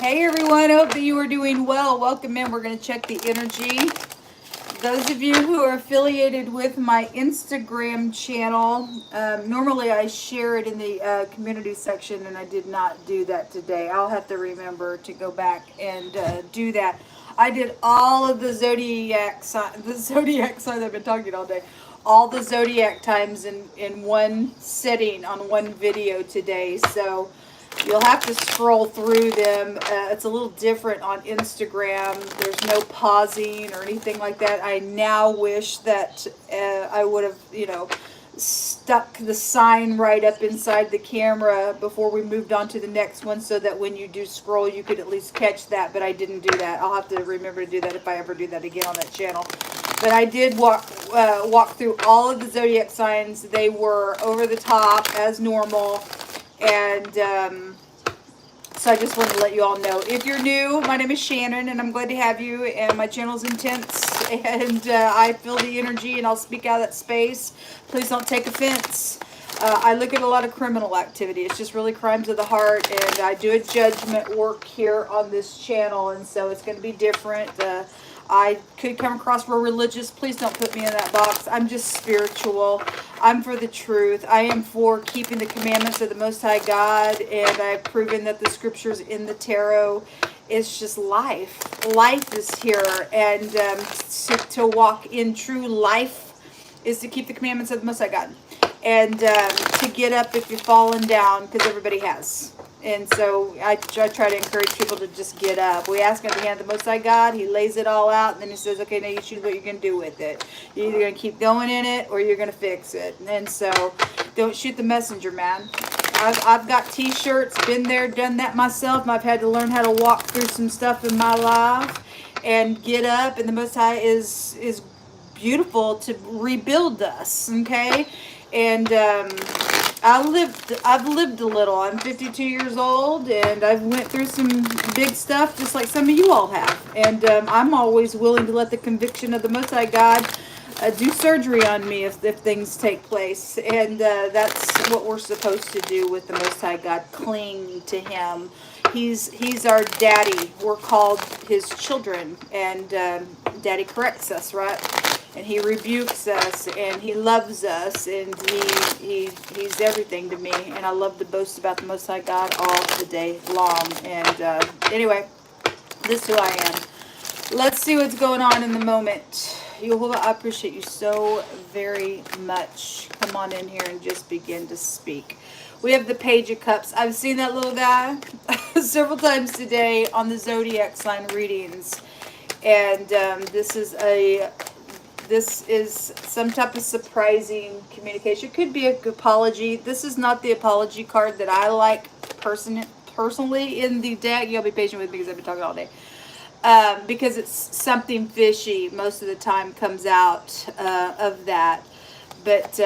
Hey everyone, I hope that you are doing well. Welcome in. We're going to check the energy. Those of you who are affiliated with my Instagram channel, normally I share it in the community section, and I did not do that today. I'll have to remember to go back and do that. I did all of the zodiac signs I've been talking all day. All the zodiac times in one setting on one video today. So you'll have to scroll through them. It's a little different on Instagram. There's no pausing or anything like that. I now wish that I would have, stuck the sign right up inside the camera before we moved on to the next one, so that when you do scroll, you could at least catch that. But I didn't do that. I'll have to remember to do that if I ever do that again on that channel. But I did walk through all of the zodiac signs. They were over the top as normal. And so I just wanted to let you all know. If you're new, my name is Shannon, and I'm glad to have you. And my channel's intense, and I feel the energy, and I'll speak out of that space. Please don't take offense. I look at a lot of criminal activity. It's just really crimes of the heart, and I do a judgment work here on this channel, and so it's going to be different. I could come across real religious. Please don't put me in that box. I'm just spiritual. I'm for the truth. I am for keeping the commandments of the Most High God, and I've proven that the scriptures in the tarot is just life. Life is here, and to walk in true life is to keep the commandments of the Most High God, and to get up if you're falling down, because everybody has. And so I try to encourage people to just get up. We ask at the hand of the Most High God. He lays it all out, and then he says, okay, now you choose what you're going to do with it. You're either going to keep going in it, or you're going to fix it. And so don't shoot the messenger, man. I've got t-shirts, been there, done that myself. I've had to learn how to walk through some stuff in my life and get up. And the Most High is beautiful to rebuild us, okay? And I've lived a little. I'm 52 years old, and I've went through some big stuff just like some of you all have. And I'm always willing to let the conviction of the Most High God do surgery on me if things take place. And that's what we're supposed to do with the Most High God. Cling to Him. He's our daddy. We're called His children, and Daddy corrects us, right? And He rebukes us, and He loves us, and He's everything to me. And I love to boast about the Most High God all the day long. And anyway, this is who I am. Let's see what's going on in the moment. Yehovah, I appreciate you so very much. Come on in here and just begin to speak. We have the Page of Cups. I've seen that little guy several times today on the zodiac sign readings, and this is some type of surprising communication. It could be an apology. This is not the apology card that I like personally in the deck. You'll be patient with me because I've been talking all day. Because it's something fishy most of the time comes out of that. But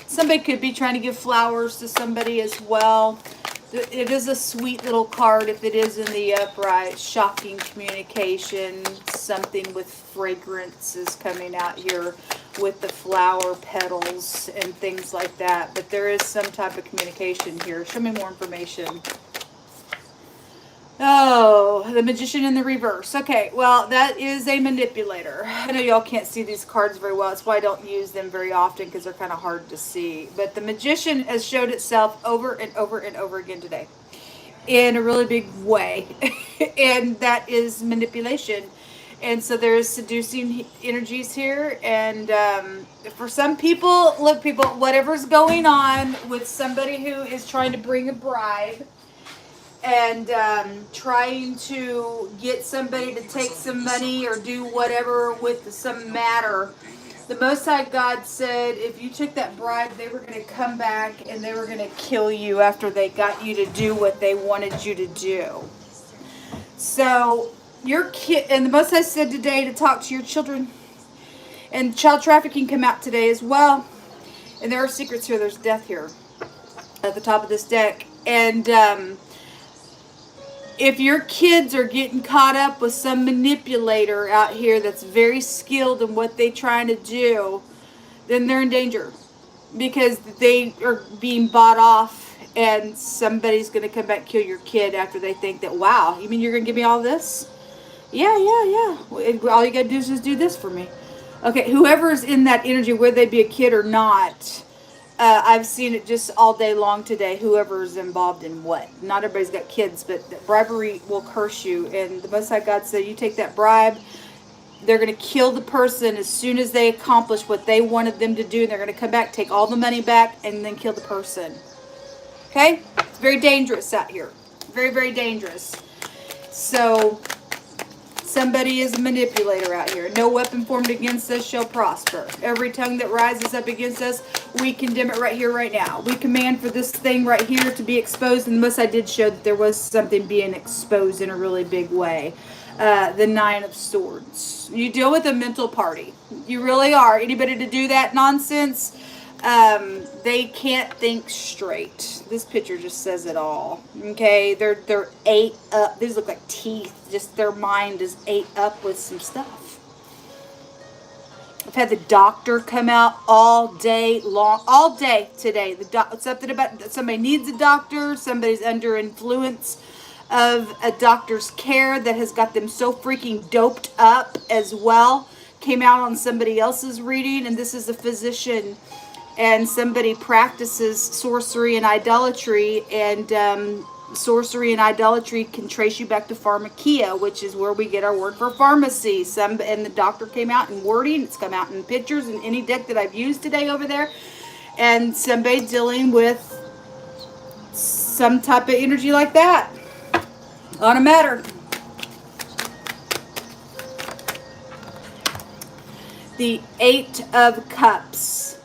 somebody could be trying to give flowers to somebody as well. It is a sweet little card if it is in the upright. Shocking communication. Something with fragrance is coming out here with the flower petals and things like that. But there is some type of communication here. Show me more information. Oh, the Magician in the reverse. Okay, well, that is a manipulator. I know y'all can't see these cards very well. That's why I don't use them very often, because they're kind of hard to see. But the Magician has showed itself over and over and over again today in a really big way. And that is manipulation. And so there's seducing energies here. And for some people, look, people, whatever's going on with somebody who is trying to bring a bribe, and trying to get somebody to take some money or do whatever with some matter. The Most High God said if you took that bribe, they were going to come back and they were going to kill you after they got you to do what they wanted you to do. So your kid, and the Most High said today to talk to your children. And child trafficking come out today as well. And there are secrets here. There's death here at the top of this deck. And if your kids are getting caught up with some manipulator out here that's very skilled in what they're trying to do, then they're in danger, because they are being bought off And somebody's going to come back and kill your kid after they think that, wow, you mean you're going to give me all this? Yeah. All you got to do is just do this for me. Okay, whoever's in that energy, whether they be a kid or not, I've seen it just all day long today, whoever's involved in what. Not everybody's got kids, but bribery will curse you. And the Most High God said, you take that bribe, they're going to kill the person as soon as they accomplish what they wanted them to do. And they're going to come back, take all the money back, and then kill the person. Okay? It's very dangerous out here. Very, very dangerous. So, somebody is a manipulator out here. No weapon formed against us shall prosper. Every tongue that rises up against us, we condemn it right here, right now. We command for this thing right here to be exposed. And the Most High did show that there was something being exposed in a really big way. The Nine of Swords. You deal with a mental party. You really are. Anybody to do that nonsense, they can't think straight. This picture just says it all. Okay, they're ate up. These look like teeth. Just their mind is ate up with some stuff. I've had the doctor come out all day long, all day today. Something about somebody needs a doctor. Somebody's under influence of a doctor's care that has got them so freaking doped up as well. Came out on somebody else's reading, and this is a physician, and somebody practices sorcery and idolatry, and sorcery and idolatry can trace you back to pharmakia, which is where we get our word for pharmacy. And the doctor came out in wording. It's come out in pictures in any deck that I've used today over there. And somebody dealing with some type of energy like that on a matter. The Eight of Cups.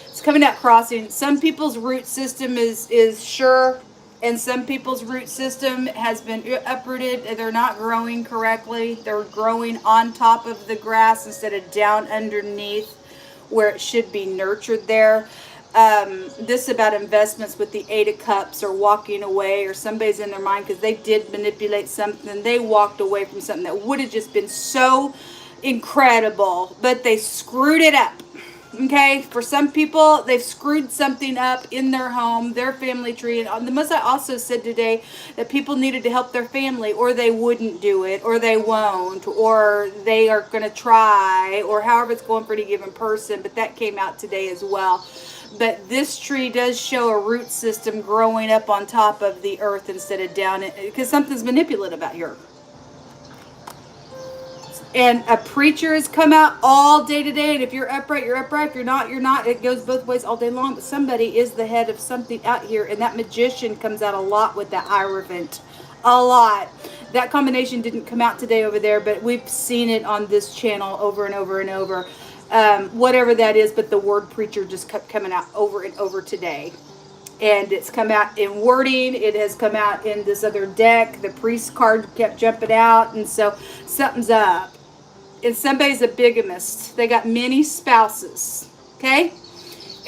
It's coming out crossing. Some people's root system is sure, and some people's root system has been uprooted. They're not growing correctly. They're growing on top of the grass instead of down underneath where it should be nurtured there. This about investments with the Eight of Cups, or walking away, or somebody's in their mind because they did manipulate something. They walked away from something that would have just been so incredible, but they screwed it up. Okay, for some people, they've screwed something up in their home, their family tree. And the Most High also said today that people needed to help their family, or they wouldn't do it, or they won't, or they are going to try, or however it's going for any given person. But that came out today as well. But this tree does show a root system growing up on top of the earth instead of down it, because something's manipulative out here. And a preacher has come out all day today. And if you're upright, you're upright. If you're not, you're not. It goes both ways all day long. But somebody is the head of something out here. And that magician comes out a lot with that Hierophant. A lot. That combination didn't come out today over there, but we've seen it on this channel over and over and over. Whatever that is, but the word preacher just kept coming out over and over today. And it's come out in wording. It has come out in this other deck. The priest card kept jumping out. And so something's up. And somebody's a bigamist. They got many spouses. Okay?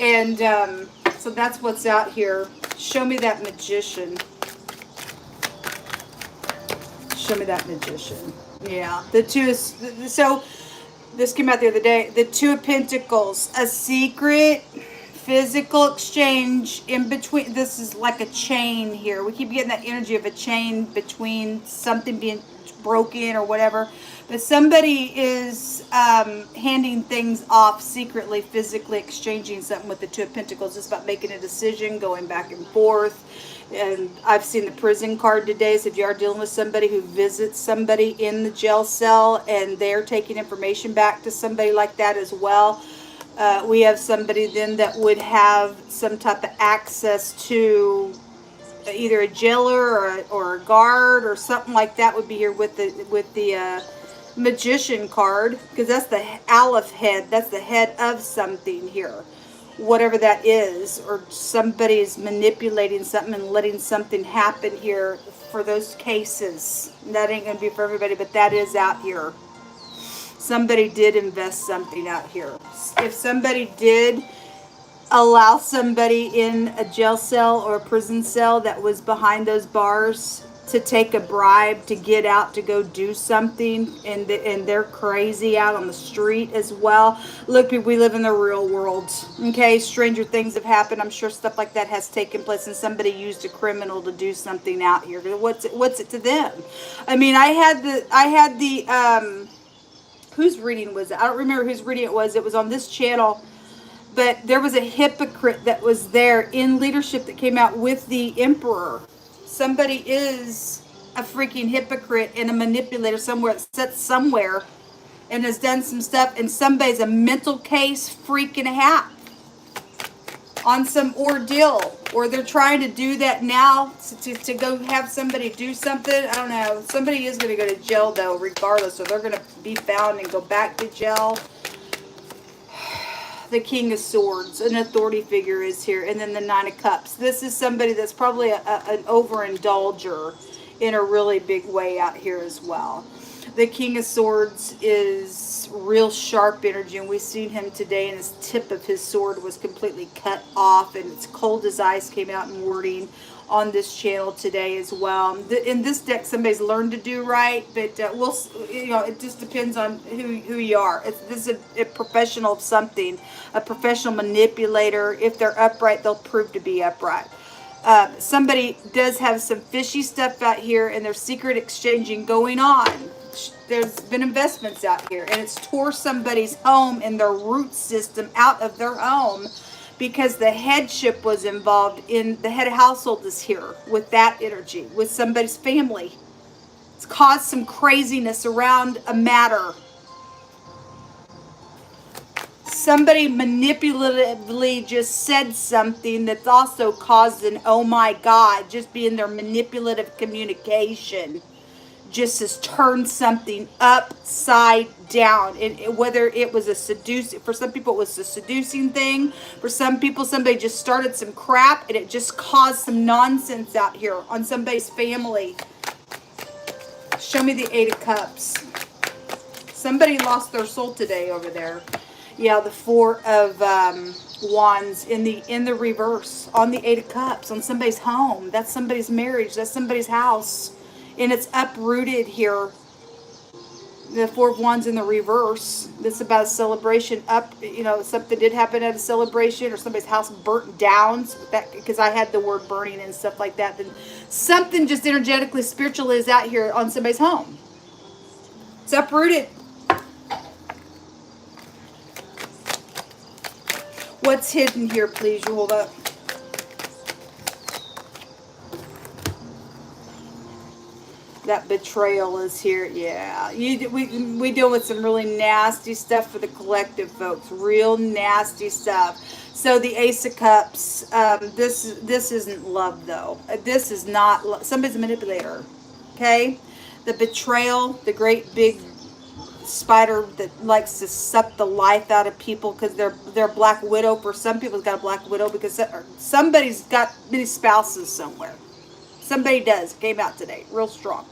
And so that's what's out here. Show me that magician. Show me that magician. Yeah. The two is... So, this came out the other day. The Two of Pentacles. A secret physical exchange in between. This is like a chain here. We keep getting that energy of a chain between something being broken or whatever. But somebody is handing things off secretly, physically exchanging something with the Two of Pentacles. It's about making a decision, going back and forth. And I've seen the prison card today. So if you are dealing with somebody who visits somebody in the jail cell and they're taking information back to somebody like that as well, we have somebody then that would have some type of access to either a jailer or a guard or something like that would be here with the magician card, because that's the Aleph head. That's the head of something here, whatever that is, or somebody's manipulating something and letting something happen here for those cases. That ain't gonna be for everybody, but that is out here. Somebody did invest something out here. If somebody did allow somebody in a jail cell or a prison cell that was behind those bars to take a bribe to get out to go do something, and they're crazy out on the street as well. Look, we live in the real world, okay? Stranger things have happened. I'm sure stuff like that has taken place, and somebody used a criminal to do something out here. What's it to them? I mean, I had the whose reading was it? I don't remember whose reading it was. It was on this channel. But there was a hypocrite that was there in leadership that came out with the emperor. Somebody is a freaking hypocrite and a manipulator somewhere, sits somewhere and has done some stuff, and somebody's a mental case freaking half on some ordeal, or they're trying to do that now to go have somebody do something. I don't know. Somebody is going to go to jail though, regardless, so they're going to be found and go back to jail. The King of Swords, an authority figure, is here. And then the Nine of Cups. This is somebody that's probably an overindulger in a really big way out here as well. The King of Swords is real sharp energy, and we've seen him today, and his tip of his sword was completely cut off, and it's cold as ice came out in wording on this channel today as well. In this deck, somebody's learned to do right, but it just depends on who you are. This is a professional of something, a professional manipulator. If they're upright, they'll prove to be upright. Somebody does have some fishy stuff out here, and there's secret exchanging going on. There's been investments out here, and it's tore somebody's home and their root system out of their home, because the headship was involved in the head of household is here with that energy, with somebody's family. It's caused some craziness around a matter. Somebody manipulatively just said something that's also caused an oh my God, just being their manipulative communication just has turned something upside down. And whether it was for some people it was a seducing thing. For some people, somebody just started some crap and it just caused some nonsense out here on somebody's family. Show me the Eight of Cups. Somebody lost their soul today over there. Yeah, the Four of Wands in the reverse on the Eight of Cups on somebody's home. That's somebody's marriage. That's somebody's house. And it's uprooted here. The Four of Wands in the reverse. This is about a celebration. Something did happen at a celebration, or somebody's house burnt down. So because I had the word burning and stuff like that. Then something just energetically, spiritually is out here on somebody's home. It's uprooted. What's hidden here, please? You hold up. That betrayal is here. Yeah, we deal with some really nasty stuff for the collective, folks. Real nasty stuff. So the Ace of Cups. This isn't love though. This is not. Somebody's a manipulator. Okay. The betrayal. The great big spider that likes to suck the life out of people because they're Black Widow. For some people's got a Black Widow because somebody's got many spouses somewhere. Somebody does. Came out today. Real strong.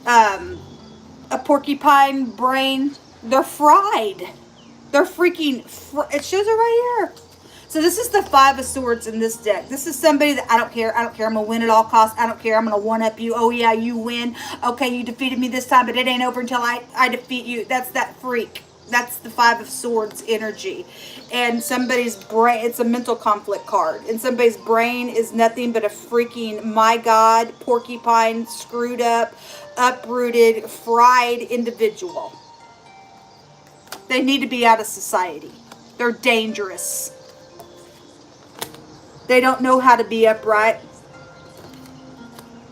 A porcupine brain. They're fried. They're freaking it shows it right here. So this is the Five of Swords in this deck. This is somebody that I don't care. I'm going to win at all costs. I don't care. I'm going to one-up you. Oh, yeah, you win. Okay, you defeated me this time, but it ain't over until I defeat you. That's that freak. That's the Five of Swords energy. And somebody's brain, it's a mental conflict card. And somebody's brain is nothing but a freaking, my God, porcupine, screwed up, uprooted, fried individual. They need to be out of society. They're dangerous. They don't know how to be upright.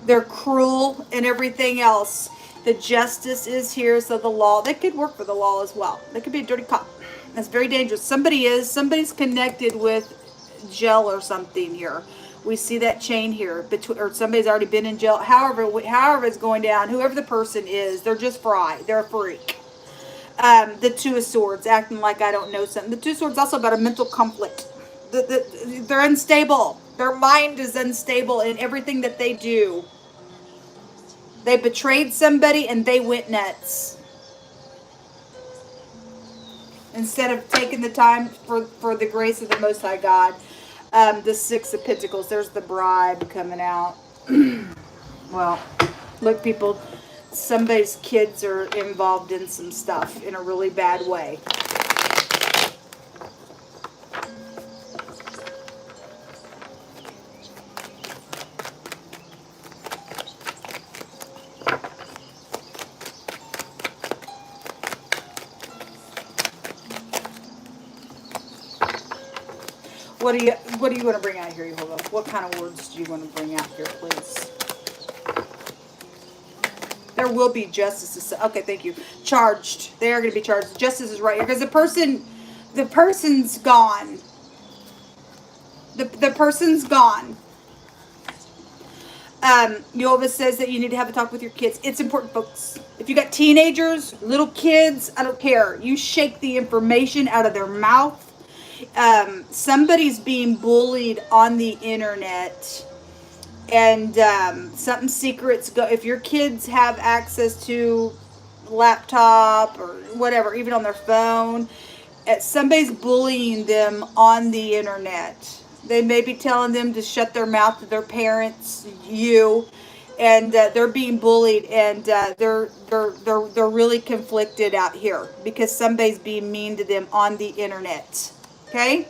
They're cruel and everything else. The justice is here, so the law, they could work for the law as well. They could be a dirty cop. That's very dangerous. Somebody's connected with jail or something here. We see that chain here, or somebody's already been in jail. However it's going down, whoever the person is, they're just fried. They're a freak. The Two of Swords, acting like I don't know something. The Two of Swords also about a mental conflict. They're unstable. Their mind is unstable in everything that they do. They betrayed somebody and they went nuts. Instead of taking the time for the grace of the Most High God. The Six of Pentacles. There's the bribe coming out. Well, look, people, somebody's kids are involved in some stuff in a really bad way. What do you want to bring out here, Jehovah? What kind of words do you want to bring out here, please? There will be justice. Okay, thank you. Charged. They are going to be charged. Justice is right here because the person's gone. The person's gone. Jehovah says that you need to have a talk with your kids. It's important, folks. If you got teenagers, little kids, I don't care. You shake the information out of their mouth. Somebody's being bullied on the internet, and something secrets go. If your kids have access to laptop or whatever, even on their phone, somebody's bullying them on the internet. They may be telling them to shut their mouth to their parents, and they're being bullied, and they're really conflicted out here because somebody's being mean to them on the internet. Okay,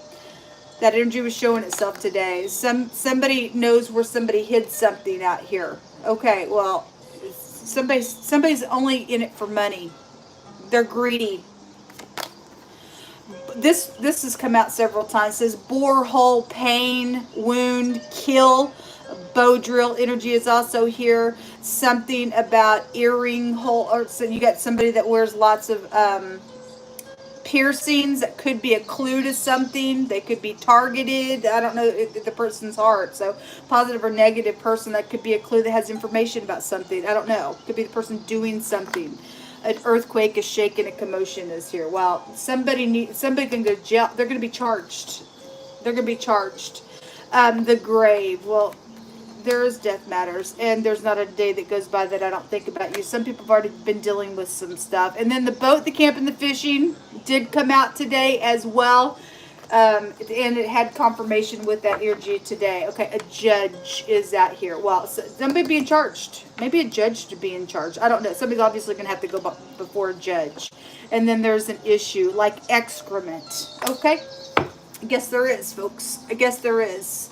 that energy was showing itself today. Somebody knows where somebody hid something out here. Okay, well, somebody's only in it for money. They're greedy. This has come out several times. It says bore hole, pain, wound, kill. Bow drill energy is also here. Something about earring hole, or so you got somebody that wears lots of piercings. That could be a clue to something. They could be targeted. I don't know the person's heart. So positive or negative person, that could be a clue that has information about something. I don't know. Could be the person doing something. An earthquake is shaking. A commotion is here. Well, somebody can go to jail. They're going to be charged. They're going to be charged. The grave. Well, there is death matters, and there's not a day that goes by that I don't think about you. Some people have already been dealing with some stuff. And then the boat, the camp, and the fishing did come out today as well. And it had confirmation with that energy today. Okay, a judge is out here. Well, somebody being charged. Maybe a judge to be in charge. I don't know. Somebody's obviously going to have to go before a judge. And then there's an issue like excrement. Okay? I guess there is, folks. I guess there is.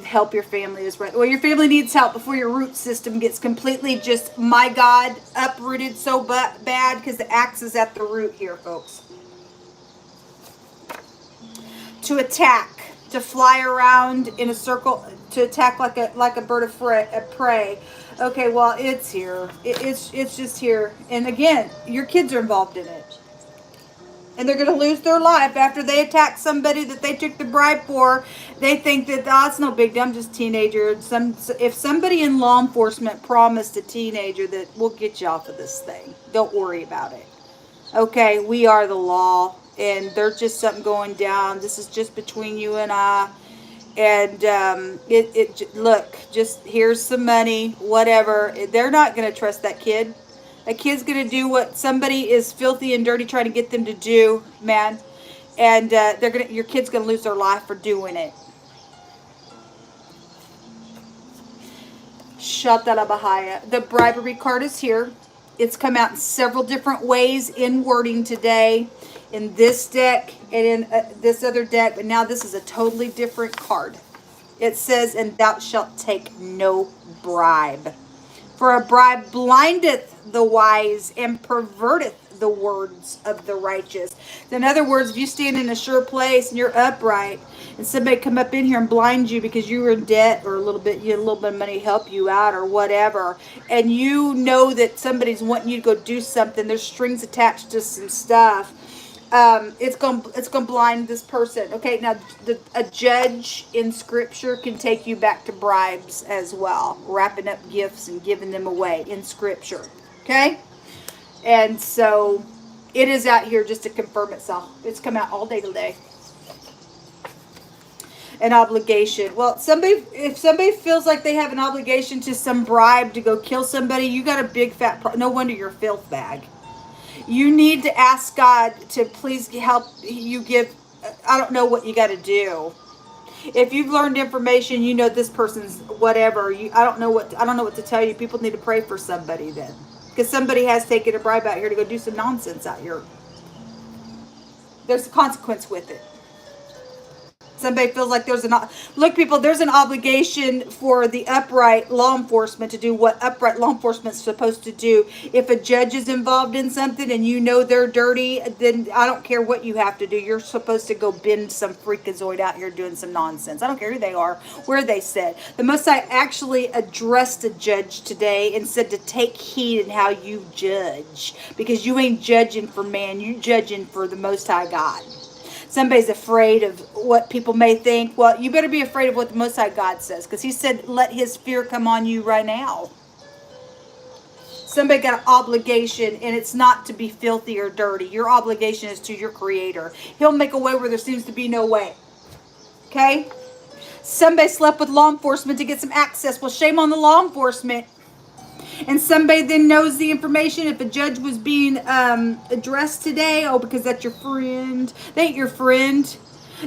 Help your family is right. Well, your family needs help before your root system gets completely just, my God, uprooted so bad, because the axe is at the root here, folks. To attack, to fly around in a circle, to attack like a bird of prey. Okay, well, it's here. It's just here. And again, your kids are involved in it. And they're going to lose their life after they attack somebody that they took the bribe for. They think that, oh, it's no big deal, I'm just a teenager. If somebody in law enforcement promised a teenager that we'll get you off of this thing, don't worry about it. Okay, we are the law, and there's just something going down. This is just between you and I. And look, just here's some money, whatever. They're not going to trust that kid. A kid's going to do what somebody is filthy and dirty trying to get them to do, man. And your kid's going to lose their life for doing it. Shatalabahaya. The bribery card is here. It's come out in several different ways in wording today. In this deck and in this other deck. But now this is a totally different card. It says, and thou shalt take no bribe. For a bribe blindeth the wise and perverteth the words of the righteous. In other words, if you stand in a sure place and you're upright, and somebody come up in here and blind you because you were in debt or a little bit of money to help you out or whatever, and you know that somebody's wanting you to go do something, there's strings attached to some stuff. It's gonna blind this person. Okay, now a judge in scripture can take you back to bribes as well, wrapping up gifts and giving them away in scripture. Okay, and so it is out here just to confirm itself. It's come out all day today. An obligation. Well, if somebody feels like they have an obligation to some bribe to go kill somebody, you got a big fat. No wonder you're a filth bag. You need to ask God to please help you give. I don't know what you got to do. If you've learned information, you know this person's whatever. I don't know what to tell you. People need to pray for somebody then, because somebody has taken a bribe out here to go do some nonsense out here. There's a consequence with it. Somebody feels like look, people, there's an obligation for the upright law enforcement to do what upright law enforcement is supposed to do. If a judge is involved in something and you know they're dirty, then I don't care what you have to do. You're supposed to go bend some freakazoid out here doing some nonsense. I don't care who they are, where they said. The Most High actually addressed a judge today and said to take heed in how you judge, because you ain't judging for man, you judging for the Most High God. Somebody's afraid of what people may think. Well, you better be afraid of what the Most High God says, because he said, let his fear come on you right now. Somebody got an obligation, and it's not to be filthy or dirty. Your obligation is to your Creator. He'll make a way where there seems to be no way. Okay? Somebody slept with law enforcement to get some access. Well, shame on the law enforcement. And somebody then knows the information. If a judge was being addressed today, oh, because that's your friend. They ain't your friend.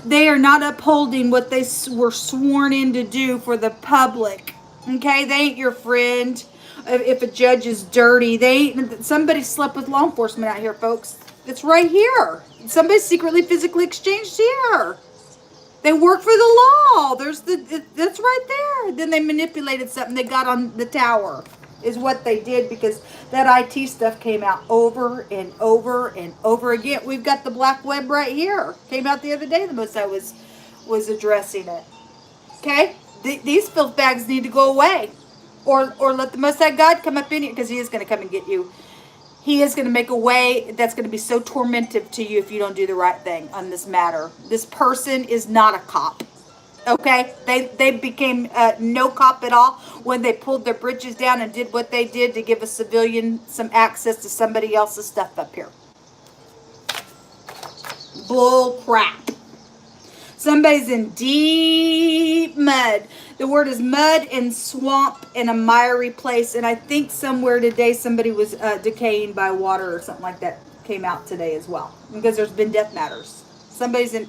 They are not upholding what they were sworn in to do for the public. Okay? They ain't your friend. If a judge is dirty, somebody slept with law enforcement out here, folks. It's right here. Somebody secretly physically exchanged here. They work for the law. That's right there. Then they manipulated something. They got on the tower. Is what they did, because that IT stuff came out over and over and over again. We've got the black web right here. Came out the other day. The Most High was addressing it. Okay? These filth bags need to go away. Or let the Most High God come up in here, because he is going to come and get you. He is going to make a way that's going to be so tormentive to you if you don't do the right thing on this matter. This person is not a cop. Okay, they became no cop at all when they pulled their britches down and did what they did to give a civilian some access to somebody else's stuff up here. Bull crap. Somebody's in deep mud. The word is mud and swamp and a miry place. And I think somewhere today somebody was decaying by water or something like that came out today as well, because there's been death matters. Somebody's in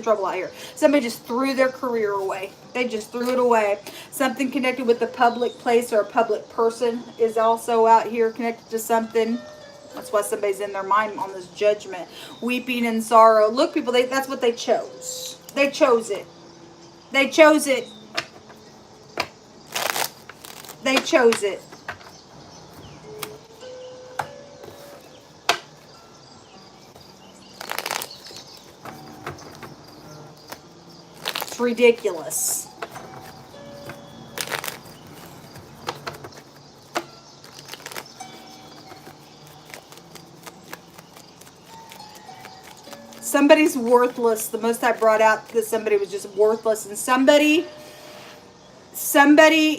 trouble out here. Somebody just threw their career away. They just threw it away. Something connected with the public place or a public person is also out here connected to something. That's why somebody's in their mind on this judgment. Weeping and sorrow. Look, people, that's what they chose. They chose it. They chose it. They chose it. Ridiculous. Somebody's worthless. The Most I brought out that somebody was just worthless, and somebody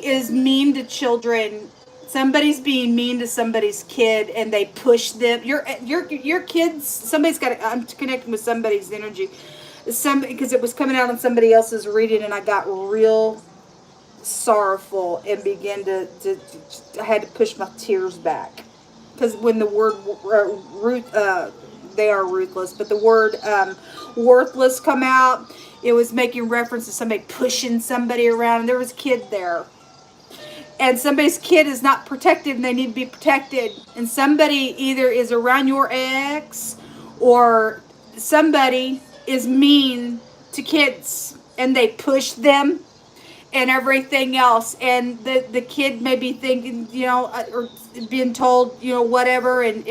is mean to children. Somebody's being mean to somebody's kid, and they push them. Your kids. Somebody's got. I'm connecting with somebody's energy. Because it was coming out on somebody else's reading, and I got real sorrowful and began to I had to push my tears back, because when the word they are ruthless, but the word worthless come out, it was making reference to somebody pushing somebody around, and there was a kid there, and somebody's kid is not protected, and they need to be protected, and somebody either is around your ex or somebody is mean to kids, and they push them and everything else, and the kid may be thinking, or being told, whatever, and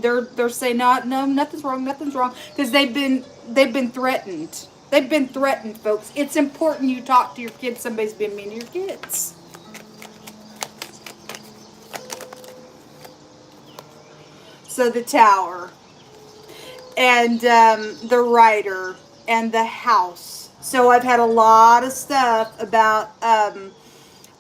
they're saying no, nothing's wrong, because they've been threatened. They've been threatened, folks. It's important you talk to your kids. Somebody's been mean to your kids. So the tower, and the writer, and the house. So I've had a lot of stuff about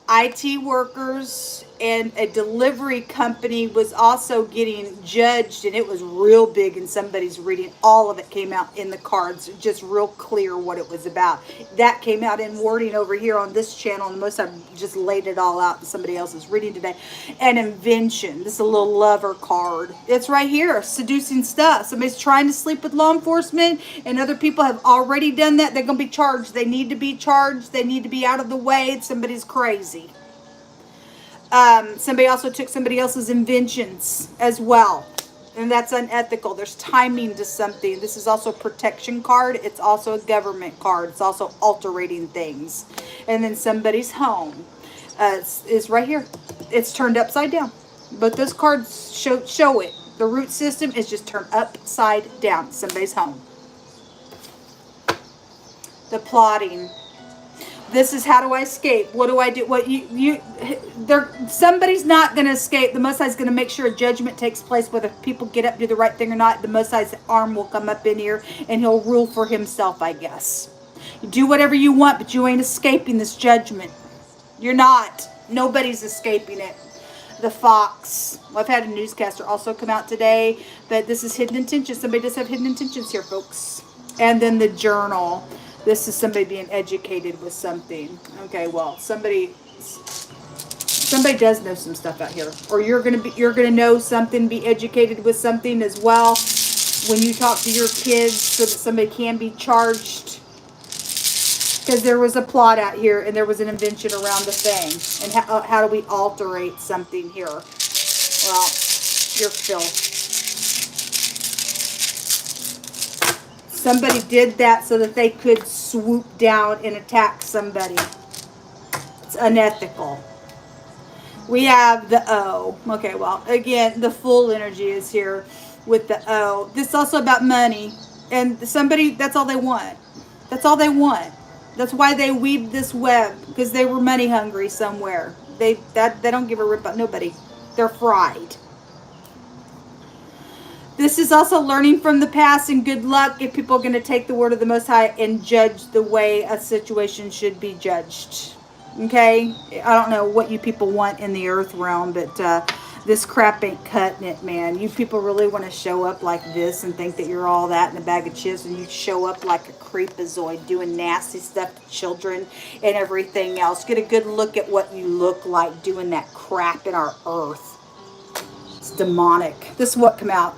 IT workers and a delivery company was also getting judged, and it was real big in somebody's reading. All of it came out in the cards, just real clear what it was about. That came out in wording over here on this channel, and most I've just laid it all out in somebody else's reading today. An invention. This is a little lover card. It's right here, seducing stuff. Somebody's trying to sleep with law enforcement, and other people have already done that. They're going to be charged. They need to be charged. They need to be out of the way. Somebody's crazy. Somebody also took somebody else's inventions as well, and that's unethical. There's timing to something. This is also a protection card. It's also a government card. It's also altering things. And then somebody's home is right here. It's turned upside down, but those cards show it. The root system is just turned upside down. Somebody's home. The plotting. This is how do I escape? What do I do? What somebody's not going to escape. The Most High is going to make sure a judgment takes place, whether people get up, do the right thing or not. The Most High's arm will come up in here, and he'll rule for himself, I guess. You do whatever you want, but you ain't escaping this judgment. You're not. Nobody's escaping it. The fox. Well, I've had a newscaster also come out today, but this is hidden intentions. Somebody does have hidden intentions here, folks. And then the journal. This is somebody being educated with something. Okay, well, somebody does know some stuff out here, or you're gonna know something, be educated with something as well when you talk to your kids, so that somebody can be charged. Because there was a plot out here, and there was an invention around the thing. And how do we alterate something here? Well, you're filth. Somebody did that so that they could swoop down and attack somebody. It's unethical. We have the O. Okay, well, again, the full energy is here with the O. This is also about money. And somebody, that's all they want. That's all they want. That's why they weave this web. Because they were money hungry somewhere. They don't give a rip about nobody. They're fried. This is also learning from the past, and good luck if people are going to take the word of the Most High and judge the way a situation should be judged. Okay? I don't know what you people want in the earth realm, but this crap ain't cutting it, man. You people really want to show up like this and think that you're all that in a bag of chips, and you show up like a creepazoid doing nasty stuff to children and everything else. Get a good look at what you look like doing that crap in our earth. It's demonic. This is what come out.